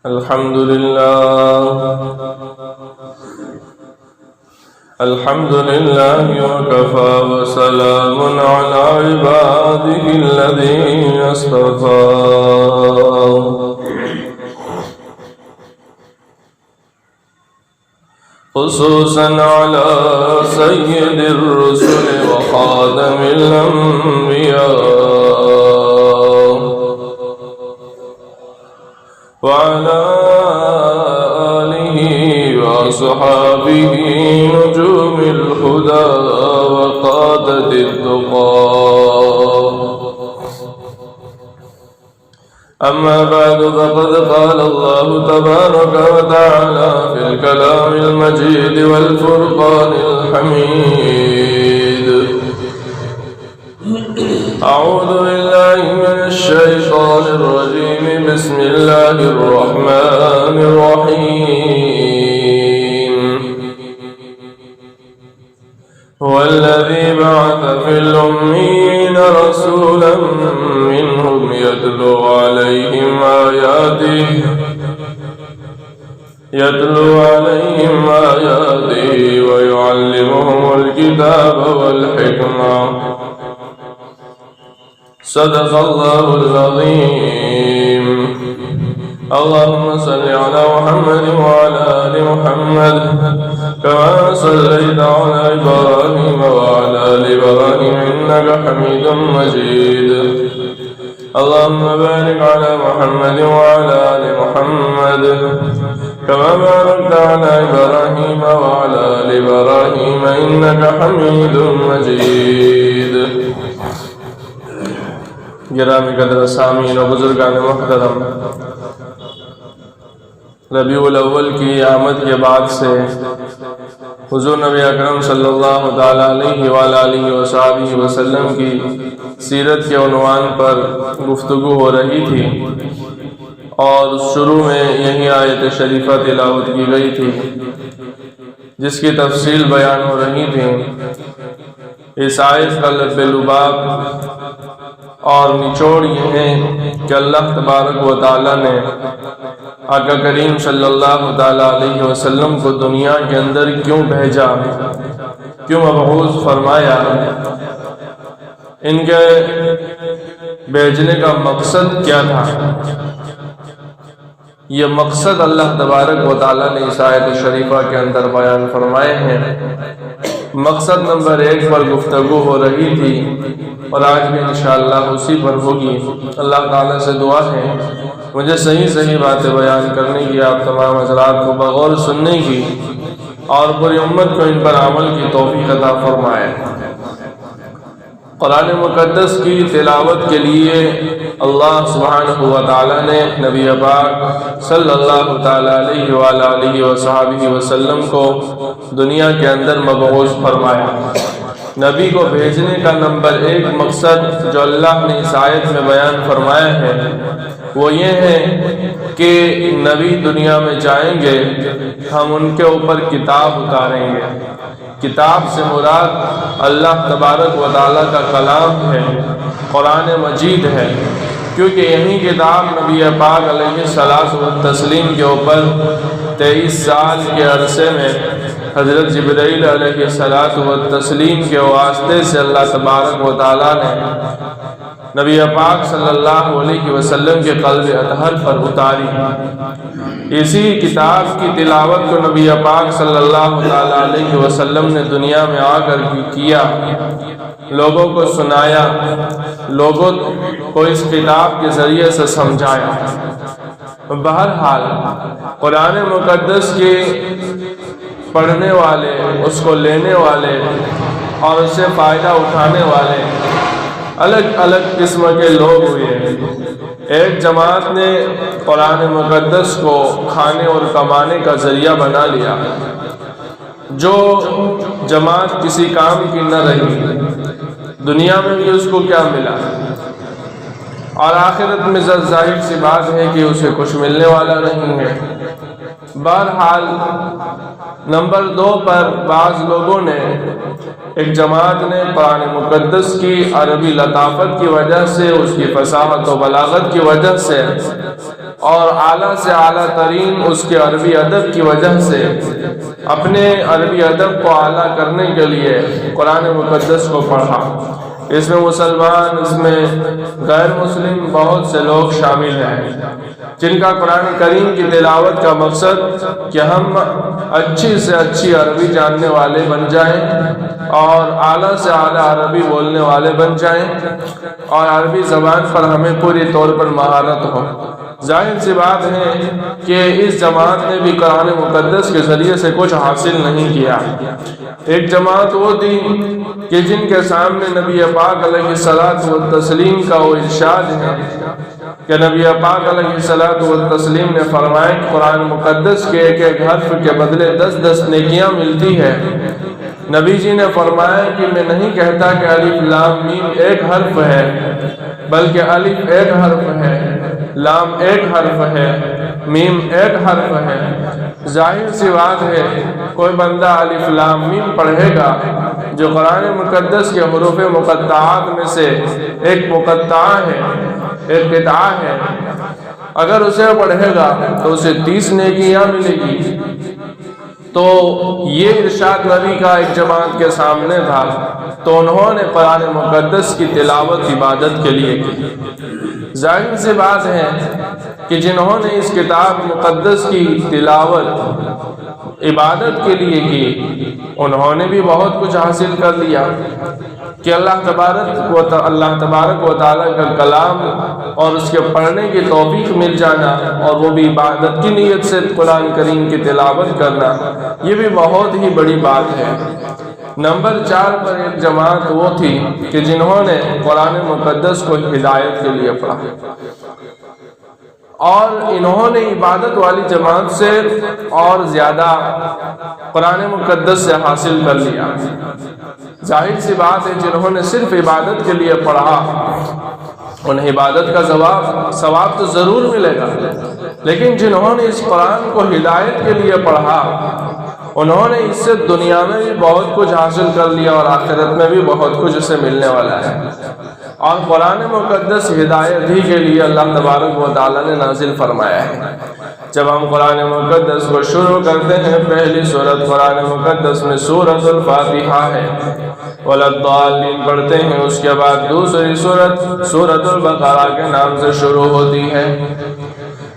الحمد لله وكفى وسلام على عباده الذين اصطفى خصوصا على سيد الرسل وخاتم الأنبياء وعلى آله وصحابه نجوم الهدى وقادة التقى. أما بعد فقد قال الله تبارك وتعالى في الكلام المجيد والفرقان الحميد: أعوذ بالله من الشيطان الرجيم. بسم الله الرحمن الرحيم. هو الذي بعث في الأميين رسولا منهم يتلو عليهم آياته ويعلمهم الكتاب والحكمة. صدق الله العظيم. اللهم صل على محمد وعلى آل محمد كما صليت على إبراهيم وعلى آل إبراهيم إنك حميد مجيد. اللهم بارك على محمد وعلى آل محمد كما باركت على إبراهيم وعلى آل إبراهيم إنك حميد مجيد. گرامی قدر سامعین و بزرگان محترم، ربیع الاول کی آمد کے بعد سے حضور نبی اکرم صلی اللہ تعالیٰ علیہ وآلہ وصحبہ وسلم کی سیرت کے عنوان پر گفتگو ہو رہی تھی، اور شروع میں یہی آیت شریفہ تلاوت کی گئی تھی جس کی تفصیل بیان ہو رہی تھی. اس آیت کا لب لباب اور نچوڑ یہ ہے کہ اللہ تبارک و تعالیٰ نے آقا کریم صلی اللہ تعالیٰ علیہ وسلم کو دنیا کے اندر کیوں بھیجا، کیوں مبعوث فرمایا، ان کے بھیجنے کا مقصد کیا تھا. یہ مقصد اللہ تبارک و تعالیٰ نے اس آیت شریفہ کے اندر بیان فرمائے ہیں. مقصد نمبر 1 پر گفتگو ہو رہی تھی اور آج بھی انشاءاللہ اسی پر ہوگی. اللہ تعالیٰ سے دعا ہے مجھے صحیح باتیں بیان کرنے کی، آپ تمام حضرات کو بغور سننے کی، اور پوری امت کو ان پر عمل کی توفیق عطا فرمائے. قرآن مقدس کی تلاوت کے لیے اللہ سبحانہ و تعالیٰ نے نبی پاک صلی اللہ تعالیٰ علیہ وآلہ وصحبہ وسلم کو دنیا کے اندر مبعوث فرمایا. نبی کو بھیجنے کا نمبر 1 مقصد جو اللہ نے اس آیت میں بیان فرمایا ہے وہ یہ ہے کہ نبی دنیا میں جائیں گے، ہم ان کے اوپر کتاب اتاریں گے. کتاب سے مراد اللہ تبارک و تعالیٰ کا کلام ہے، قرآن مجید ہے، کیونکہ یہی کتاب نبی پاک علیہ الصلاۃ والتسلیم کے اوپر 23 سال کے عرصے میں حضرت جبرائیل علیہ الصلاۃ والتسلیم کے واسطے سے اللہ تبارک و تعالیٰ نے نبی پاک صلی اللہ علیہ وسلم کے قلب اطہر پر اتاری. اسی کتاب کی تلاوت کو نبی پاک صلی اللہ علیہ وسلم نے دنیا میں آ کر کیا، لوگوں کو سنایا، لوگوں کو اس کتاب کے ذریعے سے سمجھایا. بہرحال قرآن مقدس کے پڑھنے والے، اس کو لینے والے اور اس سے فائدہ اٹھانے والے الگ الگ قسم کے لوگ ہوئے. ایک جماعت نے قرآن مقدس کو کھانے اور کمانے کا ذریعہ بنا لیا، جو جماعت کسی کام کی نہ رہی. دنیا میں بھی اس کو کیا ملا، اور آخرت میں ظاہر سی بات ہے کہ اسے کچھ ملنے والا نہیں ہے. بہرحال نمبر 2 پر بعض لوگوں نے، ایک جماعت نے قرآن مقدس کی عربی لطافت کی وجہ سے، اس کی فصاحت و بلاغت کی وجہ سے اور اعلیٰ سے اعلیٰ ترین اس کے عربی ادب کی وجہ سے اپنے عربی ادب کو اعلیٰ کرنے کے لیے قرآن مقدس کو پڑھا۔ اس میں مسلمان، اس میں غیر مسلم بہت سے لوگ شامل ہیں جن کا قرآن کریم کی تلاوت کا مقصد کہ ہم اچھی سے اچھی عربی جاننے والے بن جائیں اور اعلیٰ سے اعلیٰ عربی بولنے والے بن جائیں اور عربی زبان پر ہمیں پوری طور پر مہارت ہو۔ ظاہر سی بات ہے کہ اس جماعت نے بھی قرآن مقدس کے ذریعے سے کچھ حاصل نہیں کیا۔ ایک جماعت وہ تھی کہ جن کے سامنے نبی پاک علیہ الصلوۃ والتسلیم کا وہ ارشاد ہے کہ نبی پاک علیہ الصلوۃ والتسلیم نے فرمایا کہ قرآن مقدس کے ایک ایک حرف کے بدلے 10 نیکیاں ملتی ہے۔ نبی جی نے فرمایا کہ میں نہیں کہتا کہ الف لام میم ایک حرف ہے، بلکہ الف ایک حرف ہے، لام ایک حرف ہے، میم ایک حرف ہے۔ ظاہر سی بات ہے کوئی بندہ الف لام میم پڑھے گا جو قرآن مقدس کے حروف مقطعات میں سے ایک مقطع ہے، ایک قطعہ ہے، اگر اسے پڑھے گا تو اسے 30 نیکیاں ملے گی۔ تو یہ ارشاد نبی کا ایک جماعت کے سامنے تھا، تو انہوں نے قرآن مقدس کی تلاوت عبادت کے لیے کی۔ ظاہر سی بات ہے کہ جنہوں نے اس کتاب مقدس کی تلاوت عبادت کے لیے کی انہوں نے بھی بہت کچھ حاصل کر لیا کہ اللہ تبارک و تعالیٰ کا کلام اور اس کے پڑھنے کی توفیق مل جانا اور وہ بھی عبادت کی نیت سے قرآن کریم کی تلاوت کرنا، یہ بھی بہت ہی بڑی بات ہے۔ نمبر 4 پر ایک جماعت وہ تھی کہ جنہوں نے قرآن مقدس کو ہدایت کے لیے پڑھا اور انہوں نے عبادت والی جماعت سے اور زیادہ قرآن مقدس سے حاصل کر لیا۔ ظاہر سی بات ہے جنہوں نے صرف عبادت کے لیے پڑھا انہیں عبادت کا ثواب تو ضرور ملے گا، لیکن جنہوں نے اس قرآن کو ہدایت کے لیے پڑھا انہوں نے اس سے دنیا میں بھی بہت کچھ حاصل کر لیا اور آخرت میں بھی بہت کچھ اسے ملنے والا ہے۔ اور قرآن مقدس ہدایت ہی کے لیے اللہ تبارک و تعالیٰ نے نازل فرمایا ہے۔ جب ہم قرآن مقدس کو شروع کرتے ہیں پہلی سورت قرآن مقدس میں سورۃ الفاتحہ ہے، وَلَضَّالِّينَ پڑھتے ہیں، اس کے بعد دوسری سورت سورۃ البقرہ کے نام سے شروع ہوتی ہے۔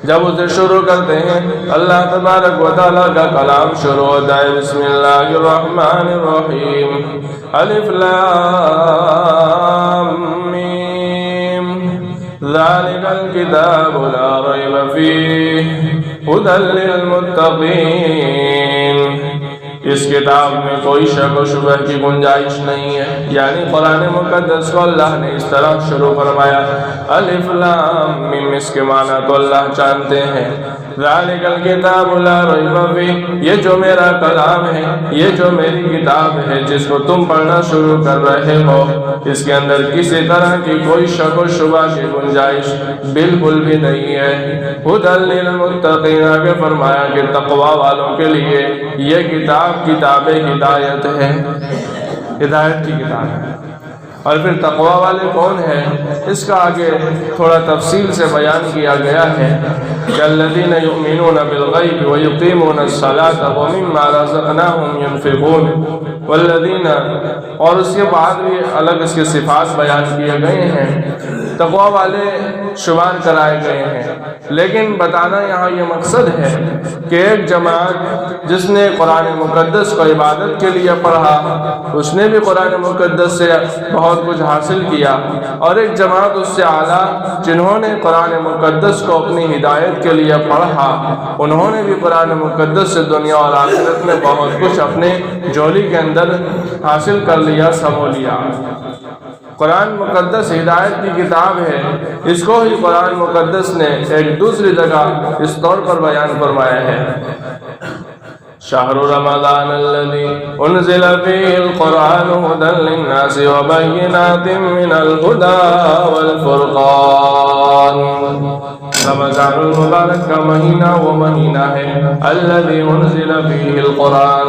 جب اسے شروع کرتے ہیں اللہ تبارک و تعالیٰ کا کلام شروع ہوتا ہے، بسم اللہ الرحمن الرحیم، الف لام میم، ذالک الکتاب لا ریب فیہ ھدی للمتقین۔ اس کتاب میں کوئی شک و شبہ کی گنجائش نہیں ہے، یعنی قرآن مقدس کو اللہ نے اس طرح شروع فرمایا، الف لام میم، اس کے معنی تو اللہ جانتے ہیں۔ ذالک الکتاب لا ریب فیہ، یہ جو میرا کلام ہے، یہ جو میری کتاب ہے جس کو تم پڑھنا شروع کر رہے ہو، اس کے اندر کسی طرح کی کوئی شک و شبہ کی گنجائش بالکل بھی نہیں ہے۔ ھدی للمتقین، آگے فرمایا کہ تقوی والوں کے لیے یہ کتاب ہدایت ہے، ہدایت کی کتاب ہے۔ اور پھر تقوی والے کون ہیں اس کا آگے تھوڑا تفصیل سے بیان کیا گیا ہے کہ الذین یؤمنون بالغیب ویقیمون الصلاۃ ومما رزقناہم ینفقون والذین، اور اس کے بعد بھی الگ اس کے صفات بیان کیے گئے ہیں، تقوی والے شمار کرائے گئے ہیں، لیکن بتانا یہاں یہ مقصد ہے کہ ایک جماعت جس نے قرآن مقدس کو عبادت کے لیے پڑھا اس نے بھی قرآن مقدس سے بہت کچھ حاصل کیا، اور ایک جماعت اس سے اعلیٰ جنہوں نے قرآن مقدس کو اپنی ہدایت کے لیے پڑھا انہوں نے بھی قرآن مقدس سے دنیا اور آخرت میں بہت کچھ اپنے جولی کے اندر حاصل کر لیا، سمو لیا۔ قرآن مقدس ہدایت کی کتاب ہے، اس کو ہی قرآن مقدس نے ایک دوسری جگہ اس طور پر بیان فرمایا ہے، شہر رمضان الذی انزل فیہ القرآن ھدی للناس وبینات من الھدی والفرقان۔ رمضان المبارک کا مہینہ وہ مہینہ ہے الذی انزل فیہ القرآن،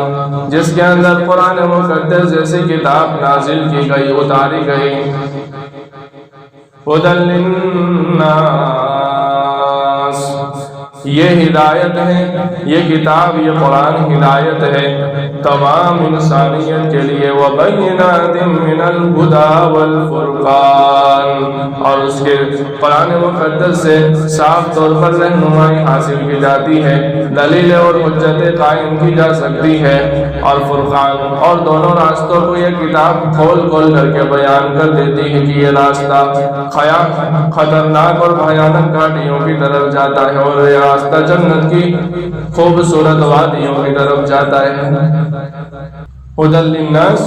جس کے اندر قرآن مقدس جیسی کتاب نازل کی گئی، اتاری گئی، ھدی للناس، یہ ہدایت ہے، یہ کتاب، یہ قرآن ہدایت ہے تمام انسانیت کے لیے، وَبَيِّنَاتٍ مِّنَ الْهُدَى وَالْفُرْقَانِ، اور اس کے قرآن مقدس سے صاف طور پر رہنمائی حاصل کی جاتی ہے، دلیل اور حجت قائم کی جا سکتی ہے، اور فرقان، اور دونوں راستوں کو یہ کتاب کھول کھول کر کے بیان کر دیتی ہے کہ یہ راستہ خطرناک اور بھیانک گھاٹیوں کی طرف جاتا ہے، اور یہ راستہ جنت کی خوبصورت وادیوں کی طرف جاتا ہے۔ ہدی للناس،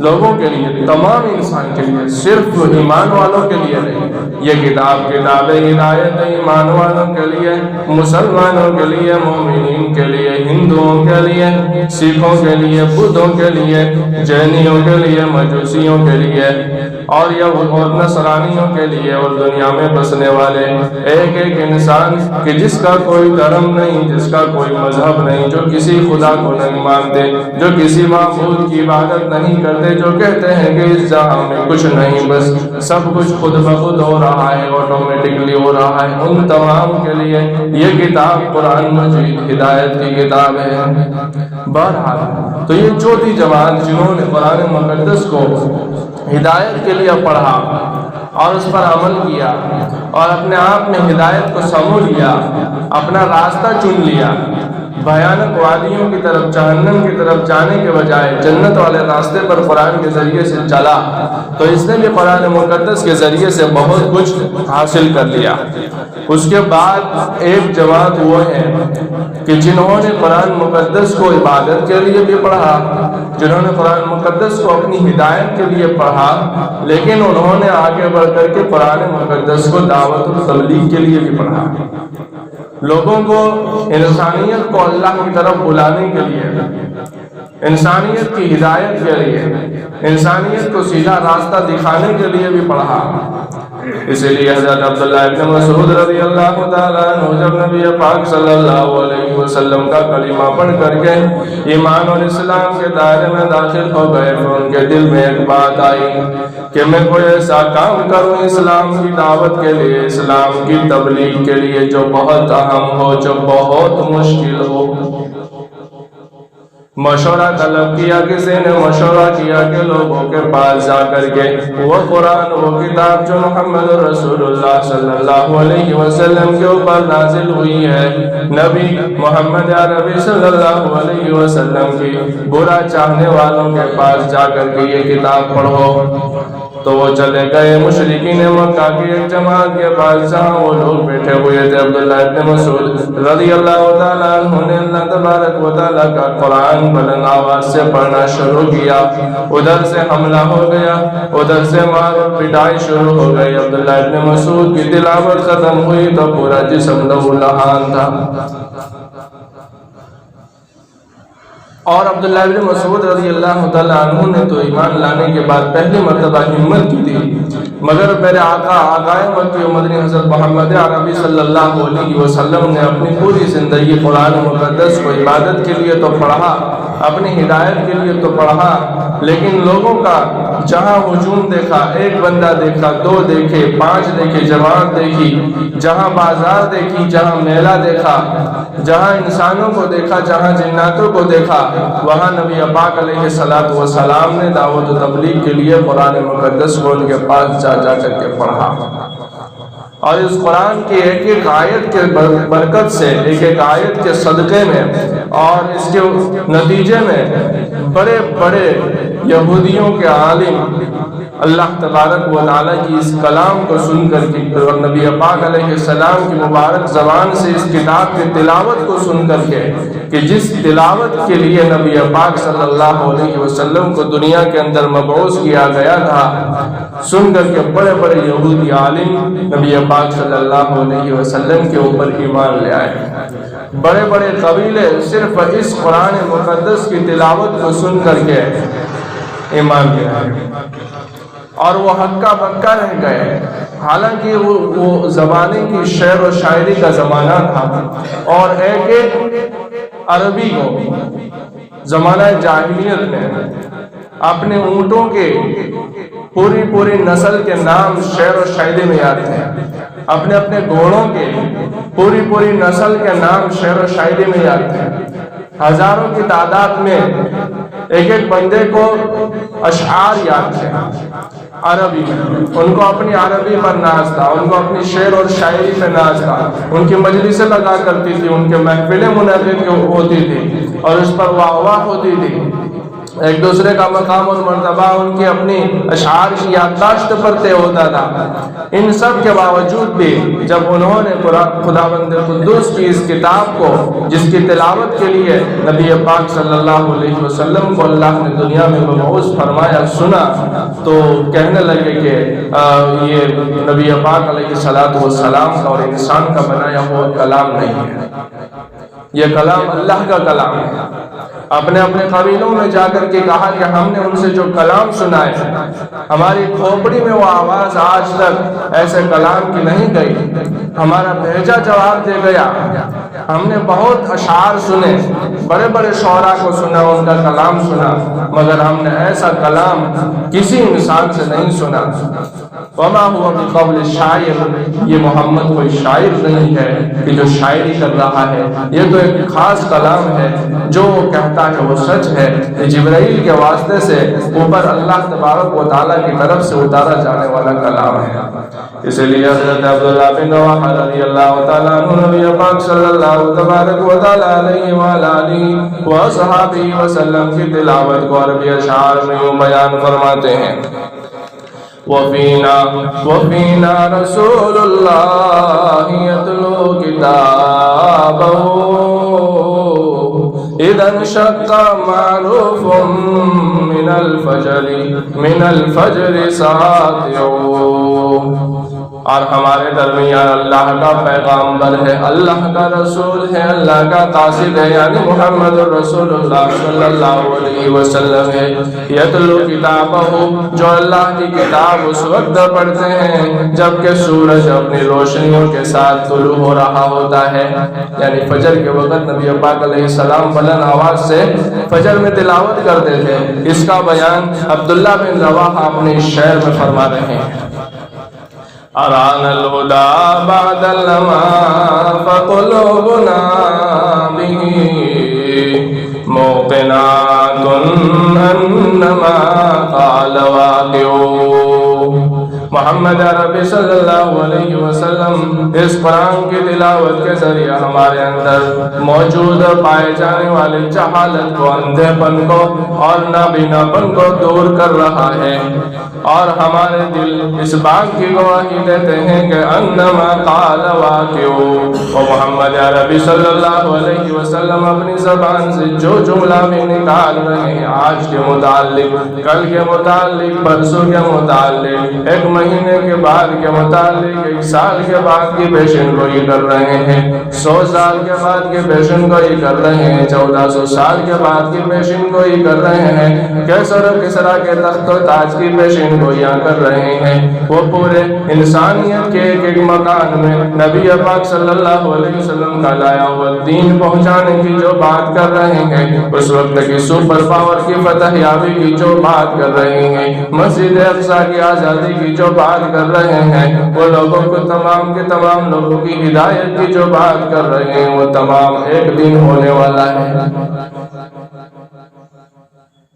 لوگوں کے لیے، تمام انسان کے لیے، صرف ایمان والوں کے لیے نہیں۔ یہ کتاب ہدایت ہے ایمان والوں کے لیے، مسلمانوں کے لیے، مومنین کے لیے، ہندوؤں کے لیے، سکھوں کے لیے، بدھوں کے لیے، جینیوں کے لیے، مجوسیوں کے لیے، اور نصرانیوں کے لیے، اور دنیا میں بسنے والے ایک ایک انسان کہ جس کا کوئی دھرم نہیں، جس کا کوئی مذہب نہیں، جو کسی خدا کو نہیں مانتے، جو کسی معبود کی عبادت نہیں کرتے، جو کہتے ہیں کہ اس جہاں میں کچھ نہیں، بس سب کچھ خود بخود ہو رہا ہے، آٹومیٹکلی ہو رہا ہے، ان تمام کے لیے یہ کتاب قرآن مجید ہدایت کی کتاب ہے۔ بہرحال تو یہ چوتھی جماعت جنہوں نے قرآن مقدس کو ہدایت کے لیے پڑھا اور اس پر عمل کیا اور اپنے آپ میں ہدایت کو سمو لیا، اپنا راستہ چن لیا، بھیانک وادیوں کی طرف، جہنم کی طرف جانے کے بجائے جنت والے راستے پر قرآن کے ذریعے سے چلا، تو اس نے بھی قرآن مقدس کے ذریعے سے بہت کچھ حاصل کر لیا۔ اس کے بعد ایک جماعت وہ ہے کہ جنہوں نے قرآن مقدس کو عبادت کے لیے بھی پڑھا، جنہوں نے قرآن مقدس کو اپنی ہدایت کے لیے پڑھا، لیکن انہوں نے آگے بڑھ کر کے قرآن مقدس کو دعوت و تبلیغ کے لیے بھی پڑھا، لوگوں کو انسانیت کو اللہ کی طرف بلانے کے لیے، انسانیت کی ہدایت کے لیے، انسانیت کو سیدھا راستہ دکھانے کے لیے بھی پڑھا۔ اسی لیے حضرت عبداللہ ابن مسعود رضی اللہ تعالیٰ عنہ جب نبی پاک صلی اللہ علیہ وسلم کا کلمہ پڑھ کر کے ایمان اور اسلام کے دائرے میں داخل ہو گئے، تو ان کے دل میں ایک بات آئی کہ میں کوئی ایسا کام کروں اسلام کی دعوت کے لیے، اسلام کی تبلیغ کے لیے، جو بہت اہم ہو، جو بہت مشکل ہو۔ مشورہ طلب کیا، کسی نے مشورہ کیا کہ لوگوں کے پاس جا کر کے وہ قرآن، وہ کتاب جو محمد رسول اللہ صلی اللہ علیہ وسلم کے اوپر نازل ہوئی ہے، نبی محمد عربی صلی اللہ علیہ وسلم کی برا چاہنے والوں کے پاس جا کر کے یہ کتاب پڑھو، تو وہ چلے گئے مشرکین مکہ کی ایک جماعت کے پاس جہاں وہ لوگ بیٹھے ہوئے تھے۔ عبداللہ ابن مسعود رضی اللہ تعالیٰ عنہ نے اللہ تبارک و تعالیٰ کا قرآن بلند آواز سے پڑھنا شروع کیا، ادھر سے حملہ ہو گیا، ادھر سے مار اور پٹائی شروع ہو گئی۔ عبداللہ ابن مسعود کی تلاوت ختم ہوئی تو پورا جسم لہو لہان تھا، اور عبداللہ ابن مسعود رضی اللہ تعالیٰ عنہ نے تو ایمان لانے کے بعد پہلی مرتبہ ہمت کی تھی، مگر میرے آقائے مکی و مدنی حضرت محمد عربی صلی اللہ علیہ وسلم نے اپنی پوری زندگی قرآن مقدس کو عبادت کے لیے تو پڑھا، اپنی ہدایت کے لیے تو پڑھا، لیکن لوگوں کا جہاں ہجوم دیکھا، ایک بندہ دیکھا، دو دیکھے، پانچ دیکھے، جماعت دیکھی، جہاں بازار دیکھی، جہاں میلہ دیکھا، جہاں انسانوں کو دیکھا، جہاں جناتوں کو دیکھا، وہاں نبی پاک علیہ السلام نے دعوت و تبلیغ کے لیے قرآن مقدس کو ان کے پاس جا کر کے پڑھا، اور اس قرآن کی ایک ایک آیت کے برکت سے، ایک ایک آیت کے صدقے میں اور اس کے نتیجے میں بڑے بڑے یہودیوں کے عالم اللہ تبارک و تعالیٰ کی اس کلام کو سن کر کے اور نبی پاک علیہ السلام کی مبارک زبان سے اس کتاب کی تلاوت کو سن کر کے، کہ جس تلاوت کے لیے نبی پاک صلی اللہ علیہ وسلم کو دنیا کے اندر مبعوث کیا گیا تھا، سن کر کے بڑے بڑے یہودی عالم نبی پاک صلی اللہ علیہ وسلم کے اوپر ایمان لے آئے۔ بڑے بڑے قبیلے صرف اس قرآن مقدس کی تلاوت کو سن کر کے ایمان لے آئے، اور وہ ہکا بکا رہ گئے، حالانکہ وہ زمانے کی شعر و شاعری کا زمانہ تھا، اور ایک ایک عربی کو زمانہ جاہلیت میں اپنے اونٹوں کے پوری نسل کے نام شعر و شاعری میں یاد تھے، اپنے گھوڑوں کے پوری پوری نسل کے نام شعر و شاعری میں یاد تھے، ہزاروں کی تعداد میں ایک ایک بندے کو اشعار یاد تھے عربی میں، ان کو اپنی عربی پر ناز تھا، ان کو اپنی شعر اور شاعری پہ ناز تھا، ان کی مجلسیں لگا کرتی تھی، ان کے محفلیں منعقد ہوتی تھی اور اس پر واہ واہ ہوتی تھی، ایک دوسرے کا مقام اور مرتبہ ان کی اپنی اشعار کی یادداشت پر طے ہوتا تھا۔ ان سب کے باوجود بھی جب انہوں نے خداوند قدوس کی اس کتاب کو، جس کی تلاوت کے لیے نبی پاک صلی اللہ علیہ وسلم کو اللہ نے دنیا میں مبعوث فرمایا، سنا تو کہنے لگے کہ یہ نبی پاک علیہ السلام کا اور انسان کا بنایا ہوا کلام نہیں ہے، یہ کلام اللہ کا کلام ہے۔ اپنے اپنے قبیلوں میں جا کر کے کہا کہ ہم نے ان سے جو کلام سنا ہے، ہماری کھوپڑی میں وہ آواز آج تک ایسے کلام کی نہیں گئی، ہمارا بھیجا جواب دے گیا۔ ہم نے بہت اشعار سنے، بڑے بڑے شعراء کو سنا، ان کا کلام سنا، مگر ہم نے ایسا کلام کسی انسان سے نہیں سنا۔ وما هو بقول الشاعر، یہ محمد کوئی شاعر نہیں ہے کہ جو شاعری کر رہا ہے، یہ تو ایک خاص کلام ہے، جو کہتا ہے وہ سچ ہے، یہ جبرائیل کے واسطے سے اوپر اللہ تبارک و تعالیٰ کی طرف سے اتارا جانے والا کلام ہے۔ اس لیے حضرت عبداللہ بن رواحہ رضی اللہ تعالیٰ عنہ نبی پاک صلی اللہ تبارک و تعالیٰ علیہ وآلہ وصحابہ وسلم کی تلاوت کو عربی اشعار میں یوں بیان فرماتے ہیں: وفینا رسول اللہ یتلو کتابہ اذا انشق معروف من الفجر ساطع۔ اور ہمارے درمیان اللہ کا پیغامبر ہے، اللہ کا رسول ہے، اللہ کا قاصد ہے، یعنی محمد رسول اللہ صلی اللہ علیہ وسلم ہے۔ یتلو کتابہ، جو اللہ کی کتاب اس وقت پڑھتے ہیں جبکہ سورج اپنی روشنیوں کے ساتھ طلوع ہو رہا ہوتا ہے، یعنی فجر کے وقت نبی پاک علیہ السلام بلند آواز سے فجر میں تلاوت کرتے تھے۔ اس کا بیان عبداللہ بن رواحہ اپنے شعر میں فرما رہے ہیں: ارانا الہدی بعد العمی فقلوبنا به موقنات انما قال واقع۔ محمد عربی صلی اللہ علیہ وسلم اس قرآن کی تلاوت کے ذریعے ہمارے اندر موجود پائے جانے والے جہالت کو، اندھے پن کو اور نابینا پن کو دور کر رہا ہے، اور ہمارے دل اس بات کی گواہی دیتے ہیں کہ انما قال واقع۔ اور محمد عربی صلی اللہ علیہ وسلم اپنی زبان سے جو جملہ بھی نکال رہے ہیں، آج کے متعلق، کل کے متعلق، پرسوں کے متعلق، ایک مہینے کے بعد کے متعلق، ایک سال کے بعد کی پیشن گوئی کر رہے ہیں، 100 سال کے بعد کی پیشن گوئی کر رہے ہیں، 1400 سال کے بعد کی پیشن گوئی کر رہے ہیں، کیسر و کسریٰ کے تخت و تاج کی پیشن گوئیاں کر رہے ہیں۔ وہ پورے انسانیت کے ایک ایک مکان میں نبی پاک صلی اللہ علیہ وسلم کا لایا ہوا دین پہنچانے کی جو بات کر رہے ہیں، اس وقت کی سپر پاور کی فتح یابی کی جو بات کر رہے ہیں، مسجد اقصیٰ کی آزادی کی جو بات کر رہے ہیں، وہ لوگوں کو تمام کے تمام لوگوں کی ہدایت کی جو بات کر رہے ہیں، وہ تمام ایک دن ہونے والا ہے۔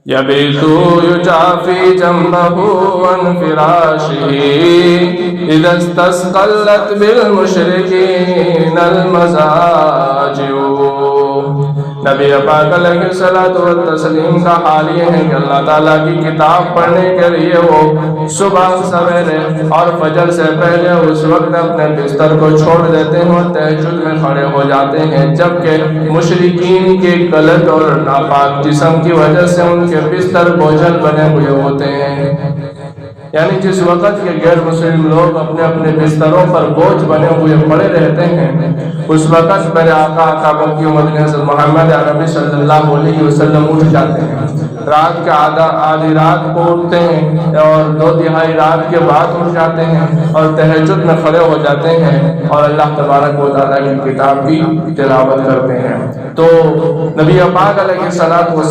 یبیت یجافی جنبہ عن فراشہ اذا استثقلت بالمشرکین المضاجع۔ نبی پاک علیہ الصلوۃ والتسلیم کا حال یہ ہے کہ اللہ تعالیٰ کی کتاب پڑھنے کے لیے وہ صبح سویرے اور فجر سے پہلے اس وقت اپنے بستر کو چھوڑ دیتے ہیں اور تہجد میں کھڑے ہو جاتے ہیں، جبکہ مشرکین کے غلط اور ناپاک جسم کی وجہ سے ان کے بستر بوجھل بنے ہوئے ہوتے ہیں۔ یعنی جس وقت کے غیر مسلم لوگ اپنے اپنے بستروں پر بوجھ بنے ہوئے پڑے رہتے ہیں، اس وقت میرے آقا مکی مدنی حضرت محمد عربی صلی اللہ علیہ وسلم اٹھ جاتے ہیں، رات کے آدھی رات کو اٹھتے ہیں اور 2/3 رات کے بعد اٹھ جاتے ہیں اور تہجد میں کھڑے ہو جاتے ہیں اور اللہ تبارک و تعالیٰ کی کتاب کی تلاوت کرتے ہیں۔ تو نبی پاک علیہ السلام کو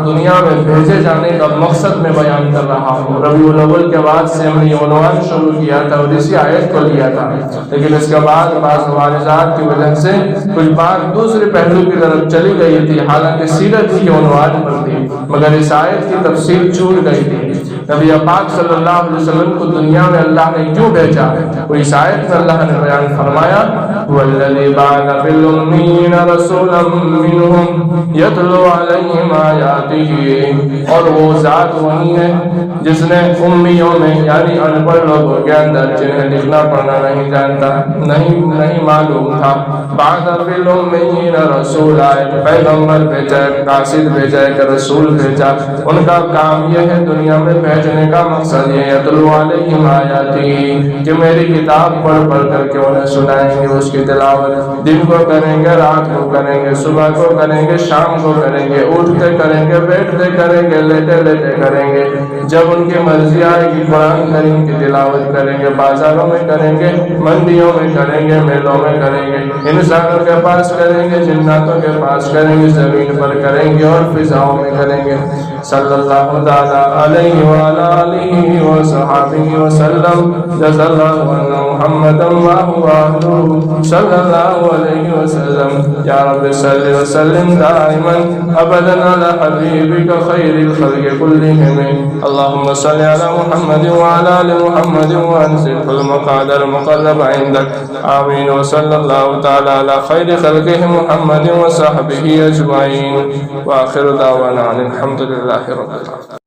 دنیا میں بھیجے جانے کا مقصد میں بیان کر رہا ہوں۔ ربیع الاول کے بعد سے ہم نے عنوان شروع کیا تھا اور اسی آیت کو لیا تھا، لیکن اس کے بعد بعض معارضات کی وجہ سے کچھ بات دوسرے پہلو کی طرف چلی گئی تھی، حالانکہ سیرت ہی عنوان پر تھی، مگر اس آیت کی تفصیل چھوٹ گئی تھی۔ نبی پاک صلی اللہ علیہ وسلم کو دنیا میں اللہ نے کیوں بھیجا، وہ اس آیت میں اللہ نے بیان فرمایا وَالَّذِي بَعَثَ فِي الْأُمِّيِّينَ رَسُولًا مِّنْهُمْ يَتْلُو عَلَيْهِمْ آيَاتِهِ، اور وہ ذات وہی ہے جس نے امیوں میں یعنی ان پڑھ لوگوں کے اندر جنہیں لکھنا پڑھنا نہیں جانتا، نہیں معلوم تھا، بَعَثَ فِي الْأُمِّيِّينَ رَسُولًا، ایک پیغمبر بھیجا، ایک قاصد بھیجا، ایک رسول بھیجا۔ ان کا کام یہ ہے دنیا میں بھیجنے کا مقصد یہ یتلو علیہم آیاتی، کہ میری کتاب پڑھ پڑھ کر کے انہیں سنائیں گے، اس کی تلاوت دن کو کریں گے، رات کو کریں گے، صبح کو کریں گے، شام کو کریں گے، اٹھتے کریں گے، بیٹھتے کریں گے، لیٹے لیٹے کریں گے، جب ان کی مرضی آئے گی قرآن کریم کی تلاوت کریں گے، بازاروں میں کریں گے، منڈیوں میں کریں گے، میلوں میں کریں گے، انسانوں کے پاس کریں گے، جناتوں کے پاس کریں گے، زمین پر کریں گے اور فضاؤں میں کریں گے۔ صلی اللہ تعالی علیہ وعلی آلہ وصحبہ وسلم، جزا اللہ عنا محمدا وهو أهله صلی اللہ علیہ وسلم۔ یا رب صل وسلم دائما ابدا على حبیبک خیر الخلق كلهم، اللهم صل على محمد وعلى آل محمد وانزله المقعد المقرب عندك، آمین۔ وصلی اللہ تعالی علی خیر خلقہ محمد وصحبہ اجمعین، وآخر دعوانا الحمد للہ رب العالمین۔